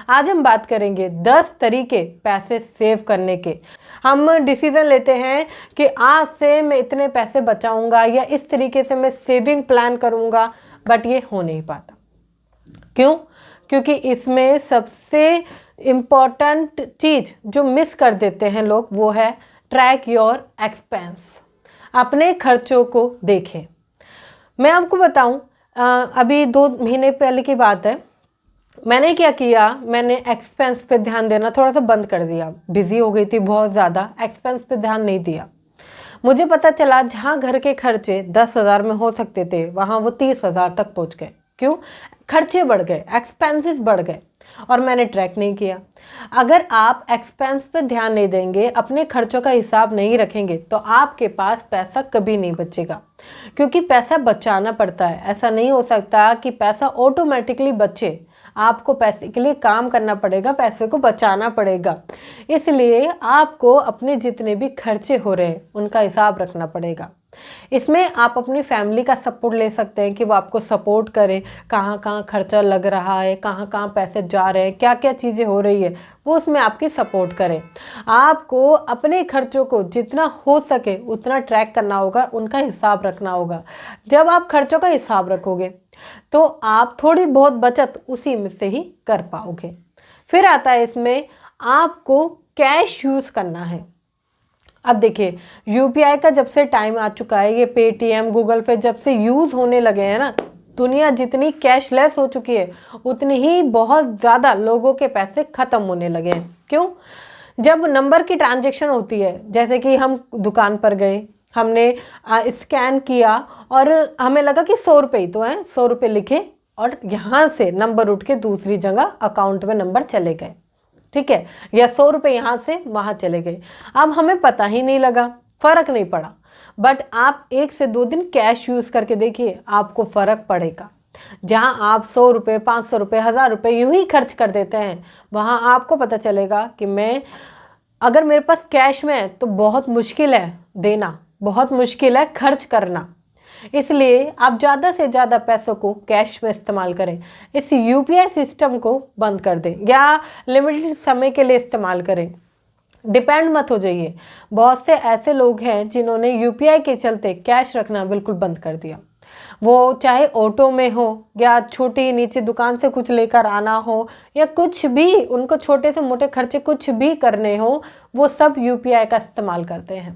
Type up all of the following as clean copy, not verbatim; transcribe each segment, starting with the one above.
आज हम बात करेंगे 10 तरीके पैसे सेव करने के। हम डिसीजन लेते हैं कि आज से मैं इतने पैसे बचाऊंगा या इस तरीके से मैं सेविंग प्लान करूंगा, बट ये हो नहीं पाता। क्यों? क्योंकि इसमें सबसे इम्पॉर्टेंट चीज़ जो मिस कर देते हैं लोग वो है ट्रैक योर एक्सपेंस। अपने खर्चों को देखें। मैं आपको बताऊं, अभी 2 महीने पहले की बात है। मैंने क्या किया, मैंने एक्सपेंस पे ध्यान देना थोड़ा सा बंद कर दिया। बिजी हो गई थी बहुत ज़्यादा, एक्सपेंस पे ध्यान नहीं दिया। मुझे पता चला जहाँ घर के खर्चे 10,000 में हो सकते थे वहाँ वो 30,000 तक पहुँच गए। क्यों? खर्चे बढ़ गए, एक्सपेंसेस बढ़ गए और मैंने ट्रैक नहीं किया। अगर आप एक्सपेंस पे ध्यान नहीं देंगे, अपने खर्चों का हिसाब नहीं रखेंगे, तो आपके पास पैसा कभी नहीं बचेगा। क्योंकि पैसा बचाना पड़ता है। ऐसा नहीं हो सकता कि पैसा ऑटोमेटिकली बचे। आपको पैसे के लिए काम करना पड़ेगा, पैसे को बचाना पड़ेगा। इसलिए आपको अपने जितने भी खर्चे हो रहे हैं उनका हिसाब रखना पड़ेगा। इसमें आप अपनी फैमिली का सपोर्ट ले सकते हैं कि वो आपको सपोर्ट करें। कहाँ कहाँ खर्चा लग रहा है, कहाँ कहाँ पैसे जा रहे हैं, क्या क्या चीज़ें हो रही है, वो उसमें आपकी सपोर्ट करें। आपको अपने खर्चों को जितना हो सके उतना ट्रैक करना होगा, उनका हिसाब रखना होगा। जब आप खर्चों का हिसाब रखोगे तो आप थोड़ी बहुत बचत उसी में से ही कर पाओगे। फिर आता है इसमें आपको कैश यूज़ करना है। अब देखिए, यूपीआई का जब से टाइम आ चुका है, ये पेटीएम, गूगल पे जब से यूज़ होने लगे हैं ना, दुनिया जितनी कैशलेस हो चुकी है उतनी ही बहुत ज़्यादा लोगों के पैसे ख़त्म होने लगे हैं। क्यों? जब नंबर की ट्रांजैक्शन होती है, जैसे कि हम दुकान पर गए, हमने स्कैन किया और हमें लगा कि 100 रुपये ही तो हैं, 100 रुपये लिखे और यहाँ से नंबर उठ के दूसरी जगह अकाउंट में नंबर चले गए, ठीक है, या 100 रुपये यहाँ से वहाँ चले गए। अब हमें पता ही नहीं लगा, फ़र्क नहीं पड़ा। बट आप 1 से 2 दिन कैश यूज़ करके देखिए, आपको फ़र्क पड़ेगा। जहाँ आप 100 रुपये, 500 रुपये, 1000 रुपये यूँ ही खर्च कर देते हैं, वहाँ आपको पता चलेगा कि मैं अगर मेरे पास कैश में है तो बहुत मुश्किल है देना, बहुत मुश्किल है खर्च करना। इसलिए आप ज़्यादा से ज़्यादा पैसों को कैश में इस्तेमाल करें। इस यूपीआई सिस्टम को बंद कर दें या लिमिटेड समय के लिए इस्तेमाल करें। डिपेंड मत हो जाइए। बहुत से ऐसे लोग हैं जिन्होंने यूपीआई के चलते कैश रखना बिल्कुल बंद कर दिया। वो चाहे ऑटो में हो या छोटी नीचे दुकान से कुछ लेकर आना हो या कुछ भी, उनको छोटे से मोटे खर्चे कुछ भी करने हो, वो सब यूपीआई का इस्तेमाल करते हैं।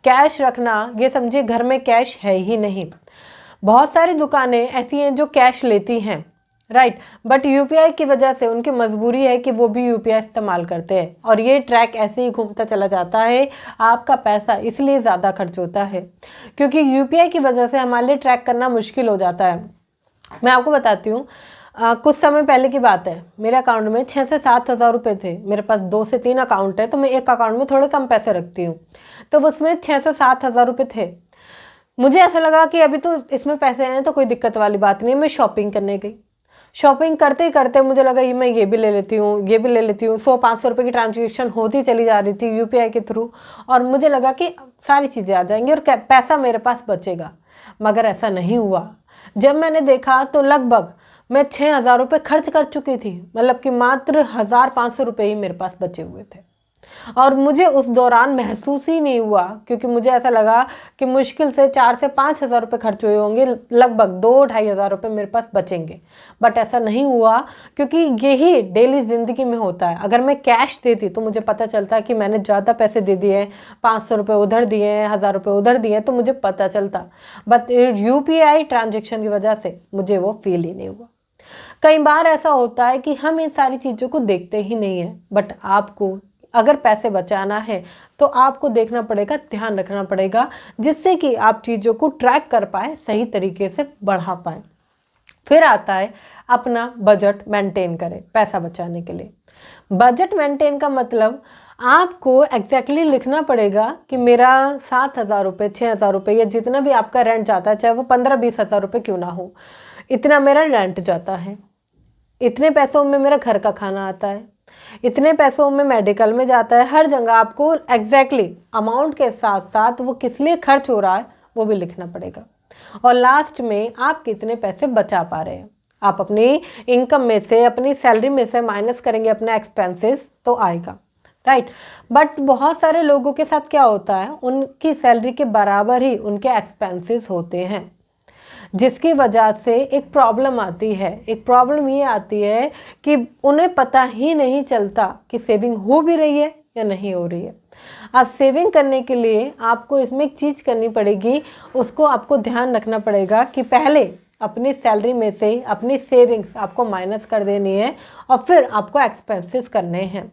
कैश रखना, ये समझिए घर में कैश है ही नहीं। बहुत सारी दुकानें ऐसी हैं जो कैश लेती हैं, राइट, बट यूपीआई की वजह से उनकी मजबूरी है कि वो भी यूपीआई इस्तेमाल करते हैं और ये ट्रैक ऐसे ही घूमता चला जाता है। आपका पैसा इसलिए ज़्यादा खर्च होता है क्योंकि यूपीआई की वजह से हमारे लिए ट्रैक करना मुश्किल हो जाता है। मैं आपको बताती हूँ, कुछ समय पहले की बात है, मेरे अकाउंट में 6 से 7 हज़ार रुपये थे। मेरे पास 2 से 3 अकाउंट है तो मैं एक अकाउंट में थोड़े कम पैसे रखती हूँ, तो उसमें 6 से 7 हज़ार रुपये थे। मुझे ऐसा लगा कि अभी तो इसमें पैसे हैं तो कोई दिक्कत वाली बात नहीं है। मैं शॉपिंग करने गई, शॉपिंग करते ही करते मुझे लगा ये मैं ये भी ले लेती हूँ, ये भी ले लेती हूँ। 100-500 रुपये की ट्रांजैक्शन होती चली जा रही थी यूपीआई के थ्रू और मुझे लगा कि सारी चीज़ें आ जाएंगी और पैसा मेरे पास बचेगा। मगर ऐसा नहीं हुआ। जब मैंने देखा तो लगभग मैं 6,000 रुपये खर्च कर चुकी थी, मतलब कि मात्र 1,500 रुपये ही मेरे पास बचे हुए थे। और मुझे उस दौरान महसूस ही नहीं हुआ क्योंकि मुझे ऐसा लगा कि मुश्किल से 4 से 5 हज़ार रुपये खर्च हुए होंगे, लगभग 2-2.5 हज़ार रुपये मेरे पास बचेंगे। बट ऐसा नहीं हुआ क्योंकि यही डेली ज़िंदगी में होता है। अगर मैं कैश देती तो मुझे पता चलता कि मैंने ज़्यादा पैसे दे दिए, 500 रुपये उधर दिए, 1,000 रुपये उधर दिए, तो मुझे पता चलता। बट यूपीआई ट्रांजेक्शन की वजह से मुझे वो फील ही नहीं हुआ। कई बार ऐसा होता है कि हम इन सारी चीज़ों को देखते ही नहीं हैं, बट आपको अगर पैसे बचाना है तो आपको देखना पड़ेगा, ध्यान रखना पड़ेगा, जिससे कि आप चीज़ों को ट्रैक कर पाए, सही तरीके से बढ़ा पाए। फिर आता है अपना बजट मेंटेन करें पैसा बचाने के लिए। बजट मेंटेन का मतलब आपको एग्जैक्टली लिखना पड़ेगा कि मेरा 7,000 रुपये, 6,000 रुपये या जितना भी आपका रेंट जाता है, चाहे वो 15-20 हज़ार रुपये क्यों ना हो, इतना मेरा रेंट जाता है, इतने पैसों में मेरा घर का खाना आता है, इतने पैसों में मेडिकल में जाता है। हर जगह आपको एग्जैक्टली अमाउंट के साथ साथ वो किस लिए खर्च हो रहा है वो भी लिखना पड़ेगा। और लास्ट में आप कितने पैसे बचा पा रहे हैं। आप अपनी इनकम में से, अपनी सैलरी में से माइनस करेंगे अपने एक्सपेंसेस तो आएगा, राइट। बट बहुत सारे लोगों के साथ क्या होता है, उनकी सैलरी के बराबर ही उनके एक्सपेंसेस होते हैं, जिसकी वजह से एक प्रॉब्लम आती है। एक प्रॉब्लम ये आती है कि उन्हें पता ही नहीं चलता कि सेविंग हो भी रही है या नहीं हो रही है। अब सेविंग करने के लिए आपको इसमें एक चीज़ करनी पड़ेगी, उसको आपको ध्यान रखना पड़ेगा कि पहले अपनी सैलरी में से अपनी सेविंग्स आपको माइनस कर देनी है और फिर आपको एक्सपेंसेस करने हैं।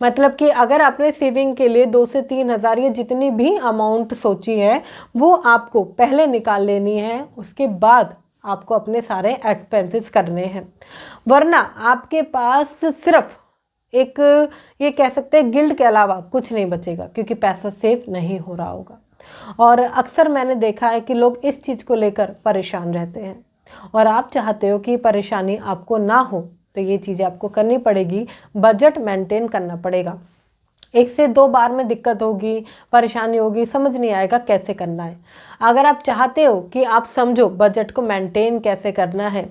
मतलब कि अगर आपने सेविंग के लिए 2 से 3 हज़ार या जितनी भी अमाउंट सोची है वो आपको पहले निकाल लेनी है, उसके बाद आपको अपने सारे एक्सपेंसेस करने हैं। वरना आपके पास सिर्फ एक, ये कह सकते हैं, गिल्ट के अलावा कुछ नहीं बचेगा, क्योंकि पैसा सेव नहीं हो रहा होगा। और अक्सर मैंने देखा है कि लोग इस चीज़ को लेकर परेशान रहते हैं, और आप चाहते हो कि परेशानी आपको ना हो, तो ये चीज़ें आपको करनी पड़ेगी। बजट मेंटेन करना पड़ेगा। 1 से 2 बार में दिक्कत होगी, परेशानी होगी, समझ नहीं आएगा कैसे करना है। अगर आप चाहते हो कि आप समझो बजट को मेंटेन कैसे करना है,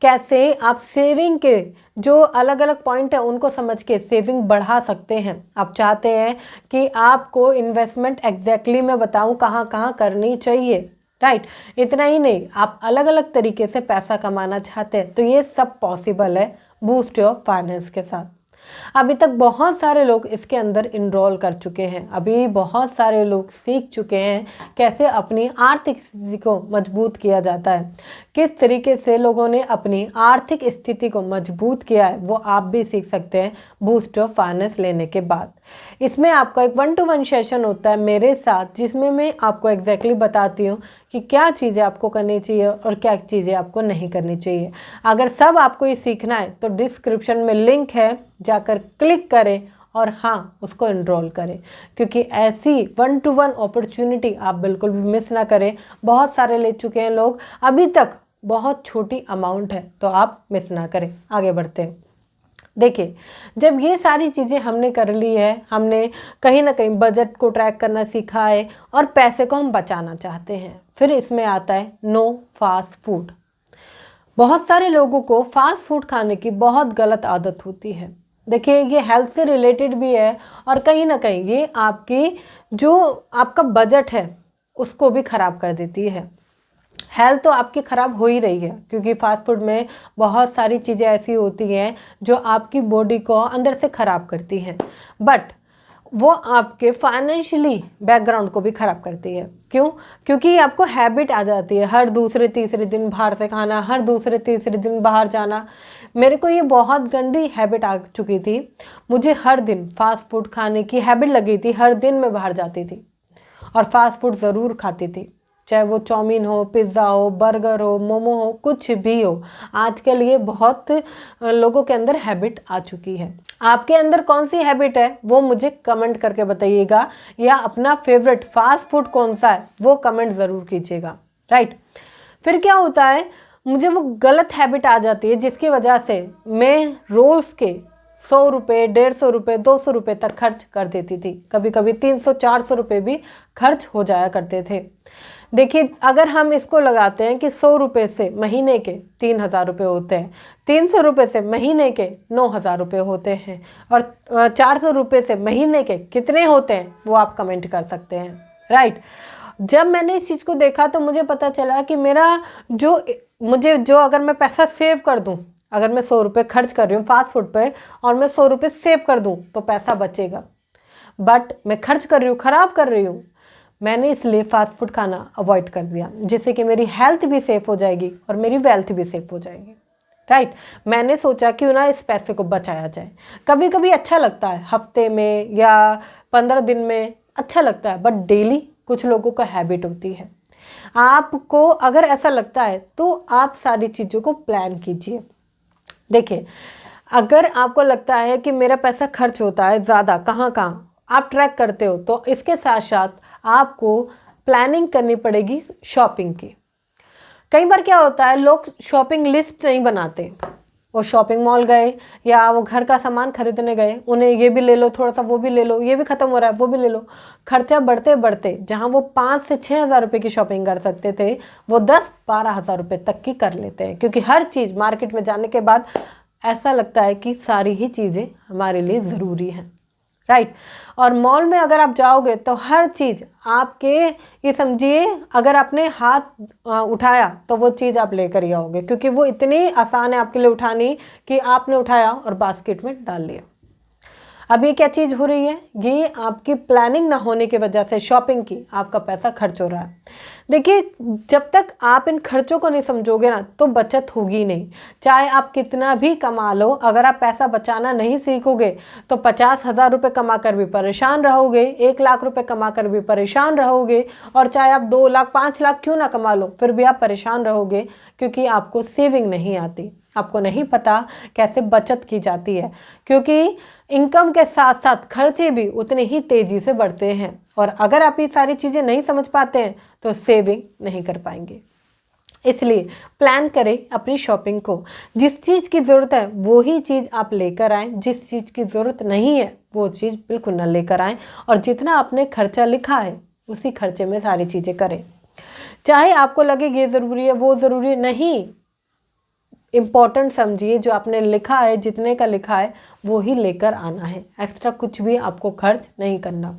कैसे आप सेविंग के जो अलग अलग पॉइंट है उनको समझ के सेविंग बढ़ा सकते हैं। आप चाहते हैं कि आपको इन्वेस्टमेंट एग्जैक्टली मैं बताऊं कहाँ कहाँ करनी चाहिए, राइट। इतना ही नहीं, आप अलग अलग तरीके से पैसा कमाना चाहते हैं, तो ये सब पॉसिबल है बूस्ट योर फाइनेंस के साथ। अभी तक बहुत सारे लोग इसके अंदर इनरोल कर चुके हैं। अभी बहुत सारे लोग सीख चुके हैं कैसे अपनी आर्थिक स्थिति को मजबूत किया जाता है, किस तरीके से लोगों ने अपनी आर्थिक स्थिति को मजबूत किया है, वो आप भी सीख सकते हैं बूस्ट ऑफ फाइनेंस लेने के बाद। इसमें आपका एक 1-to-1 सेशन होता है मेरे साथ, जिसमें मैं आपको एग्जैक्टली बताती हूँ कि क्या चीज़ें आपको करनी चाहिए और क्या चीज़ें आपको नहीं करनी चाहिए। अगर सब आपको ये सीखना है तो डिस्क्रिप्शन में लिंक है, जाकर क्लिक करें और हाँ, उसको इनरोल करें, क्योंकि ऐसी 1-to-1 अपॉर्चुनिटी आप बिल्कुल भी मिस ना करें। बहुत सारे ले चुके हैं लोग, अभी तक बहुत छोटी अमाउंट है, तो आप मिस ना करें। आगे बढ़ते हैं। देखिए, जब ये सारी चीज़ें हमने कर ली है, हमने कहीं ना कहीं बजट को ट्रैक करना सीखा है और पैसे को हम बचाना चाहते हैं, फिर इसमें आता है नो फास्ट फूड। बहुत सारे लोगों को फास्ट फूड खाने की बहुत गलत आदत होती है। देखिए, ये हेल्थ से रिलेटेड भी है और कहीं ना कहीं ये आपकी जो आपका बजट है उसको भी ख़राब कर देती है। हेल्थ तो आपकी ख़राब हो ही रही है, क्योंकि फास्ट फूड में बहुत सारी चीज़ें ऐसी होती हैं जो आपकी बॉडी को अंदर से ख़राब करती हैं, बट वो आपके फाइनेंशियली बैकग्राउंड को भी ख़राब करती है। क्यों? क्योंकि आपको हैबिट आ जाती है हर दूसरे तीसरे दिन बाहर से खाना, हर दूसरे तीसरे दिन बाहर जाना। मेरे को ये बहुत गंदी हैबिट आ चुकी थी, मुझे हर दिन फास्ट फूड खाने की हैबिट लगी थी। हर दिन मैं बाहर जाती थी और फास्ट फूड ज़रूर खाती थी, चाहे वो चाउमीन हो, पिज़्ज़ा हो, बर्गर हो, मोमो हो, कुछ भी हो। आजकल ये बहुत लोगों के अंदर हैबिट आ चुकी है। आपके अंदर कौन सी हैबिट है वो मुझे कमेंट करके बताइएगा, या अपना फेवरेट फास्ट फूड कौन सा है वो कमेंट ज़रूर कीजिएगा, राइट। फिर क्या होता है, मुझे वो गलत हैबिट आ जाती है जिसकी वजह से मैं रोज़ के 100 रुपये, 150 रुपये, 200 रुपये तक खर्च कर देती थी। कभी कभी 300-400 रुपये भी खर्च हो जाया करते थे। देखिए, अगर हम इसको लगाते हैं कि 100 रुपये से महीने के 3,000 रुपये होते हैं, 300 रुपये से महीने के 9,000 रुपये होते हैं, और 400 रुपये से महीने के कितने होते हैं वो आप कमेंट कर सकते हैं, राइट। जब मैंने इस चीज़ को देखा तो मुझे पता चला कि मेरा जो अगर मैं पैसा सेव कर दूं, अगर मैं 100 रुपये खर्च कर रही हूँ फास्ट फूड पे और मैं 100 रुपये सेव कर दूं तो पैसा बचेगा, बट मैं खर्च कर रही हूँ, ख़राब कर रही हूँ। मैंने इसलिए फास्ट फूड खाना अवॉइड कर दिया, जिससे कि मेरी हेल्थ भी सेफ हो जाएगी और मेरी वेल्थ भी सेफ हो जाएगी, राइट। मैंने सोचा क्यों ना इस पैसे को बचाया जाए। कभी कभी अच्छा लगता है, हफ्ते में या 15 दिन में अच्छा लगता है, बट डेली कुछ लोगों का हैबिट होती है। आपको अगर ऐसा लगता है तो आप सारी चीज़ों को प्लान कीजिए। देखिए, अगर आपको लगता है कि मेरा पैसा खर्च होता है ज़्यादा, कहाँ कहाँ आप ट्रैक करते हो, तो इसके साथ साथ आपको प्लानिंग करनी पड़ेगी शॉपिंग की। कई बार क्या होता है, लोग शॉपिंग लिस्ट नहीं बनाते, वो शॉपिंग मॉल गए या वो घर का सामान खरीदने गए, उन्हें ये भी ले लो, थोड़ा सा वो भी ले लो, ये भी ख़त्म हो रहा है वो भी ले लो। खर्चा बढ़ते बढ़ते जहाँ वो 5 से 6 हज़ार रुपये की शॉपिंग कर सकते थे वो 10-12 हज़ार रुपये तक की कर लेते हैं, क्योंकि हर चीज़ मार्केट में जाने के बाद ऐसा लगता है कि सारी ही चीज़ें हमारे लिए ज़रूरी हैं, राइट। और मॉल में अगर आप जाओगे तो हर चीज़ आपके, ये समझिए अगर आपने हाथ उठाया तो वो चीज़ आप लेकर ही आओगे, क्योंकि वो इतनी आसान है आपके लिए उठानी कि आपने उठाया और बास्केट में डाल लिया। अब ये क्या चीज़ हो रही है, ये आपकी प्लानिंग ना होने की वजह से शॉपिंग की आपका पैसा खर्च हो रहा है। देखिए, जब तक आप इन खर्चों को नहीं समझोगे ना तो बचत होगी नहीं। चाहे आप कितना भी कमा लो, अगर आप पैसा बचाना नहीं सीखोगे तो 50,000 रुपये कमा कर भी परेशान रहोगे, 1 लाख रुपये कमा कर भी परेशान रहोगे, और चाहे आप 2 लाख 5 लाख क्यों ना कमा लो फिर भी आप परेशान रहोगे, क्योंकि आपको सेविंग नहीं आती, आपको नहीं पता कैसे बचत की जाती है। क्योंकि इनकम के साथ साथ खर्चे भी उतने ही तेज़ी से बढ़ते हैं, और अगर आप ये सारी चीज़ें नहीं समझ पाते हैं तो सेविंग नहीं कर पाएंगे। इसलिए प्लान करें अपनी शॉपिंग को। जिस चीज़ की ज़रूरत है वो ही चीज़ आप लेकर आएँ, जिस चीज़ की ज़रूरत नहीं है वो चीज़ बिल्कुल ना लेकर आएँ, और जितना आपने खर्चा लिखा है उसी खर्चे में सारी चीज़ें करें। चाहे आपको लगे ये ज़रूरी है वो ज़रूरी नहीं, इम्पॉर्टेंट समझिए जो आपने लिखा है, जितने का लिखा है वो ही लेकर आना है, एक्स्ट्रा कुछ भी आपको खर्च नहीं करना।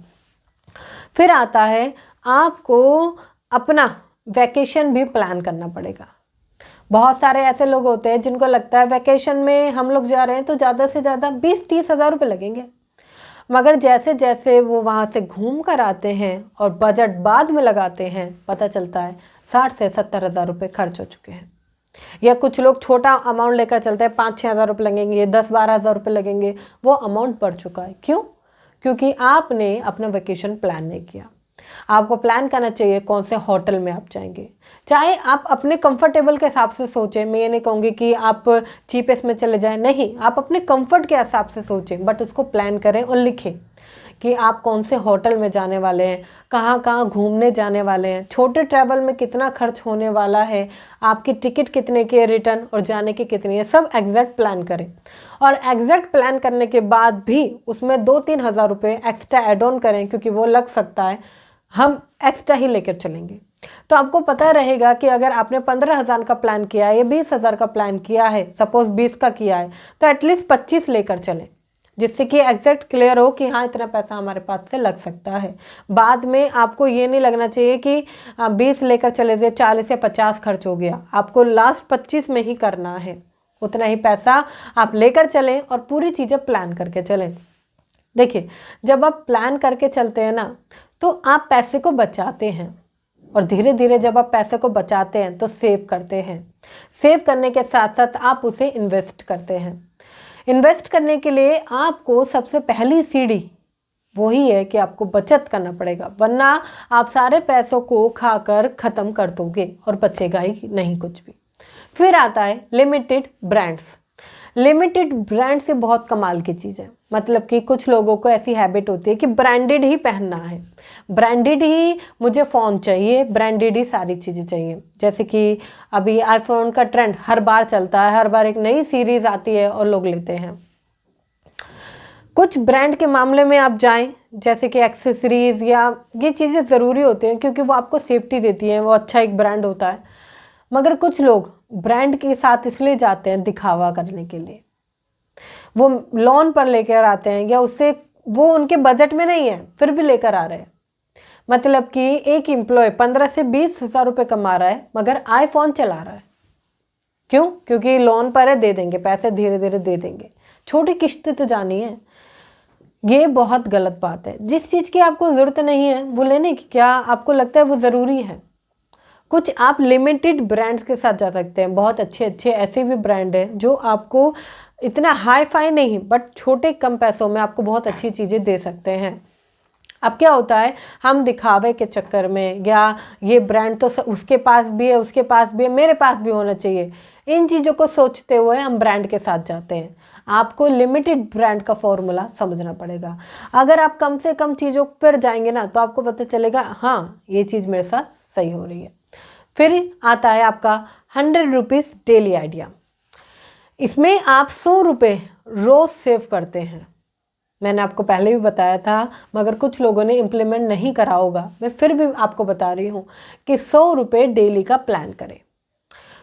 फिर आता है आपको अपना वैकेशन भी प्लान करना पड़ेगा। बहुत सारे ऐसे लोग होते हैं जिनको लगता है वैकेशन में हम लोग जा रहे हैं तो ज़्यादा से ज़्यादा 20-30 हज़ार रुपये लगेंगे, मगर जैसे जैसे वो वहाँ से घूम कर आते हैं और बजट बाद में लगाते हैं पता चलता है 60 से 70 हज़ार रुपये खर्च हो चुके हैं। या कुछ लोग छोटा अमाउंट लेकर चलते हैं, 5-6 हज़ार रुपये लगेंगे, 10-12 हज़ार रुपये लगेंगे, वो अमाउंट बढ़ चुका है। क्यों? क्योंकि आपने अपना वेकेशन प्लान नहीं किया। आपको प्लान करना चाहिए कौन से होटल में आप जाएंगे। चाहे आप अपने कंफर्टेबल के हिसाब से सोचें, मैं ये नहीं कहूँगी कि आप चीपेस्ट में चले जाएं, नहीं, आप अपने कंफर्ट के हिसाब से सोचें, बट उसको प्लान करें और लिखें कि आप कौन से होटल में जाने वाले हैं, कहाँ कहाँ घूमने जाने वाले हैं, छोटे ट्रैवल में कितना खर्च होने वाला है, आपकी टिकट कितने की है रिटर्न और जाने की कितनी है, सब एग्जैक्ट प्लान करें। और एग्जैक्ट प्लान करने के बाद भी उसमें 2-3 हज़ार रुपये एक्स्ट्रा ऐड ऑन करें, क्योंकि वो लग सकता है हम एक्स्ट्रा ही लेकर चलेंगे। तो आपको पता रहेगा कि अगर आपने 15,000 का प्लान किया है या 20,000 का प्लान किया है, सपोज 20 का किया है, तो एटलीस्ट 25 लेकर चलें, जिससे कि एग्जैक्ट क्लियर हो कि हाँ इतना पैसा हमारे पास से लग सकता है। बाद में आपको ये नहीं लगना चाहिए कि 20 लेकर चले थे 40 या 50 खर्च हो गया, आपको लास्ट 25 में ही करना है। उतना ही पैसा आप लेकर चलें और पूरी चीज़ें प्लान करके चलें। देखिए, जब आप प्लान करके चलते हैं ना तो आप पैसे को बचाते हैं, और धीरे धीरे जब आप पैसे को बचाते हैं तो सेव करते हैं। सेव करने के साथ साथ आप उसे इन्वेस्ट करते हैं। इन्वेस्ट करने के लिए आपको सबसे पहली सीढ़ी वही है कि आपको बचत करना पड़ेगा, वरना आप सारे पैसों को खाकर ख़त्म कर दोगे और बचेगा ही नहीं कुछ भी। फिर आता है लिमिटेड ब्रांड्स। लिमिटेड ब्रांड से बहुत कमाल की चीज़ है, मतलब कि कुछ लोगों को ऐसी हैबिट होती है कि ब्रांडेड ही पहनना है, ब्रांडेड ही मुझे फ़ोन चाहिए, ब्रांडेड ही सारी चीज़ें चाहिए। जैसे कि अभी आईफोन का ट्रेंड हर बार चलता है, हर बार एक नई सीरीज़ आती है और लोग लेते हैं। कुछ ब्रांड के मामले में आप जाएं, जैसे कि एक्सेसरीज़ या ये चीज़ें ज़रूरी होती हैं क्योंकि वो आपको सेफ्टी देती हैं, वो अच्छा एक ब्रांड होता है। मगर कुछ लोग ब्रांड के साथ इसलिए जाते हैं दिखावा करने के लिए, वो लोन पर लेकर आते हैं या उससे वो उनके बजट में नहीं है फिर भी लेकर आ रहे हैं। मतलब कि एक एम्प्लॉय 15 से 20 हज़ार रुपये कमा रहा है मगर आईफोन चला रहा है। क्यों? क्योंकि लोन पर है, दे देंगे पैसे, धीरे धीरे दे देंगे, छोटी किश्त तो जानी है। ये बहुत गलत बात है। जिस चीज़ की आपको ज़रूरत नहीं है वो लेने की क्या आपको लगता है वो ज़रूरी है? कुछ आप लिमिटेड ब्रांड्स के साथ जा सकते हैं। बहुत अच्छे अच्छे ऐसे भी ब्रांड हैं जो आपको इतना हाई फाई नहीं बट छोटे कम पैसों में आपको बहुत अच्छी चीज़ें दे सकते हैं। अब क्या होता है, हम दिखावे के चक्कर में या ये ब्रांड तो उसके पास भी है, उसके पास भी है, मेरे पास भी होना चाहिए, इन चीज़ों को सोचते हुए हम ब्रांड के साथ जाते हैं। आपको लिमिटेड ब्रांड का फॉर्मूला समझना पड़ेगा। अगर आप कम से कम चीज़ों पर जाएंगे ना तो आपको पता चलेगा हाँ ये चीज़ मेरे साथ सही हो रही है। फिर आता है आपका 100 रुपीज़ डेली आइडिया। इसमें आप 100 रुपये रोज़ सेव करते हैं। मैंने आपको पहले भी बताया था, मगर कुछ लोगों ने इम्प्लीमेंट नहीं करा होगा। मैं फिर भी आपको बता रही हूँ कि 100 रुपये डेली का प्लान करें।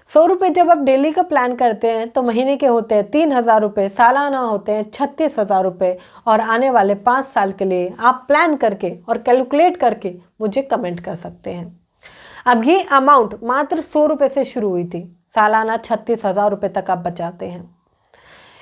100 रुपये जब आप डेली का प्लान करते हैं तो महीने के होते हैं 3,000 रुपये, सालाना होते हैं 36,000 रुपये, और आने वाले 5 साल के लिए आप प्लान करके और कैलकुलेट करके मुझे कमेंट कर सकते हैं। अब ये अमाउंट मात्र 100 रुपये से शुरू हुई थी, सालाना 36,000 रुपये तक आप बचाते हैं।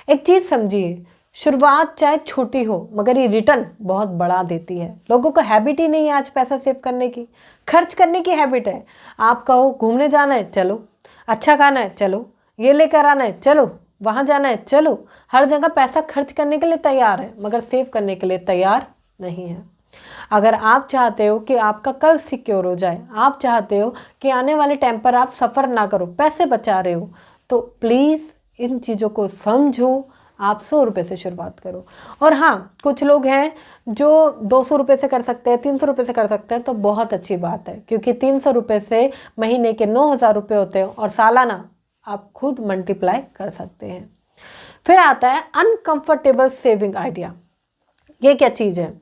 एक चीज़ समझिए, शुरुआत चाहे छोटी हो मगर ये रिटर्न बहुत बड़ा देती है। लोगों को हैबिट ही नहीं है आज पैसा सेव करने की, खर्च करने की हैबिट है। आप कहो घूमने जाना है, चलो, अच्छा खाना है, चलो, ये लेकर आना है, चलो, वहाँ जाना है, चलो, हर जगह पैसा खर्च करने के लिए तैयार है मगर सेव करने के लिए तैयार नहीं है। अगर आप चाहते हो कि आपका कल सिक्योर हो जाए, आप चाहते हो कि आने वाले टाइम पर आप सफ़र ना करो, पैसे बचा रहे हो, तो प्लीज़ इन चीज़ों को समझो। आप 100 रुपये से शुरुआत करो। और हाँ, कुछ लोग हैं जो 200 रुपये से कर सकते हैं, 300 रुपये से कर सकते हैं, तो बहुत अच्छी बात है, क्योंकि 300 रुपये से महीने के 9,000 रुपये होते हैं और सालाना आप खुद मल्टीप्लाई कर सकते हैं। फिर आता है अनकंफर्टेबल सेविंग आइडिया। ये क्या चीज़ है?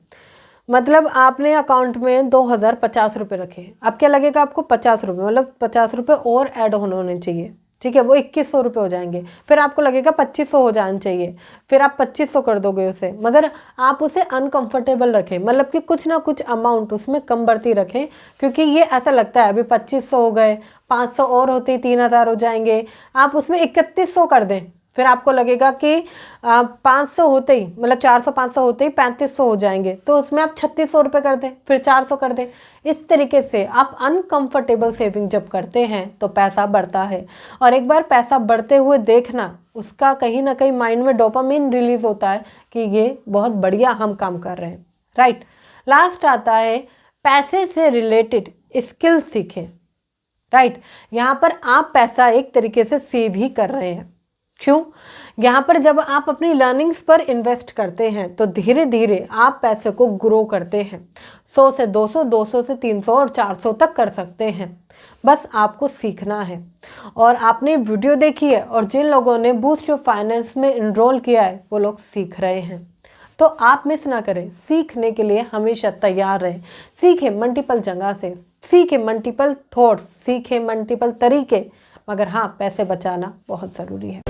मतलब आपने अकाउंट में 2,050 रुपये रखे, अब क्या लगेगा आपको 50 रुपये, मतलब 50 रुपये और ऐड होने चाहिए, ठीक है, वो 2,100 रुपये हो जाएंगे। फिर आपको लगेगा 2,500 हो जाना चाहिए, फिर आप 2,500 कर दोगे उसे, मगर आप उसे अनकंफर्टेबल रखें, मतलब कि कुछ ना कुछ अमाउंट उसमें कम बढ़ती रखें, क्योंकि ये ऐसा लगता है अभी 2,500 हो गए, 500 और होते ही 3,000 हो जाएंगे, आप उसमें 3,100 कर दें, फिर आपको लगेगा कि 500 होते ही, मतलब 400-500 होते ही 3,500 हो जाएंगे, तो उसमें आप 3,600 रुपये कर दें, फिर 400 कर दें। इस तरीके से आप अनकंफर्टेबल सेविंग जब करते हैं तो पैसा बढ़ता है, और एक बार पैसा बढ़ते हुए देखना, उसका कहीं ना कहीं माइंड में डोपामिन रिलीज होता है कि ये बहुत बढ़िया हम काम कर रहे हैं, राइट। लास्ट आता है पैसे से रिलेटेड स्किल सीखें, राइट। यहाँ पर आप पैसा एक तरीके से सेव ही कर रहे हैं। क्यों? यहाँ पर जब आप अपनी लर्निंग्स पर इन्वेस्ट करते हैं तो धीरे धीरे आप पैसे को ग्रो करते हैं, 100 से 200, 200 से 300 और 400 तक कर सकते हैं। बस आपको सीखना है, और आपने वीडियो देखी है, और जिन लोगों ने बूस्ट योर फाइनेंस में इनरोल किया है वो लोग सीख रहे हैं। तो आप मिस ना करें, सीखने के लिए हमेशा तैयार रहें। सीखें मल्टीपल जगह से, सीखें मल्टीपल थॉट्स, सीखें मल्टीपल तरीके, मगर हाँ, पैसे बचाना बहुत ज़रूरी है।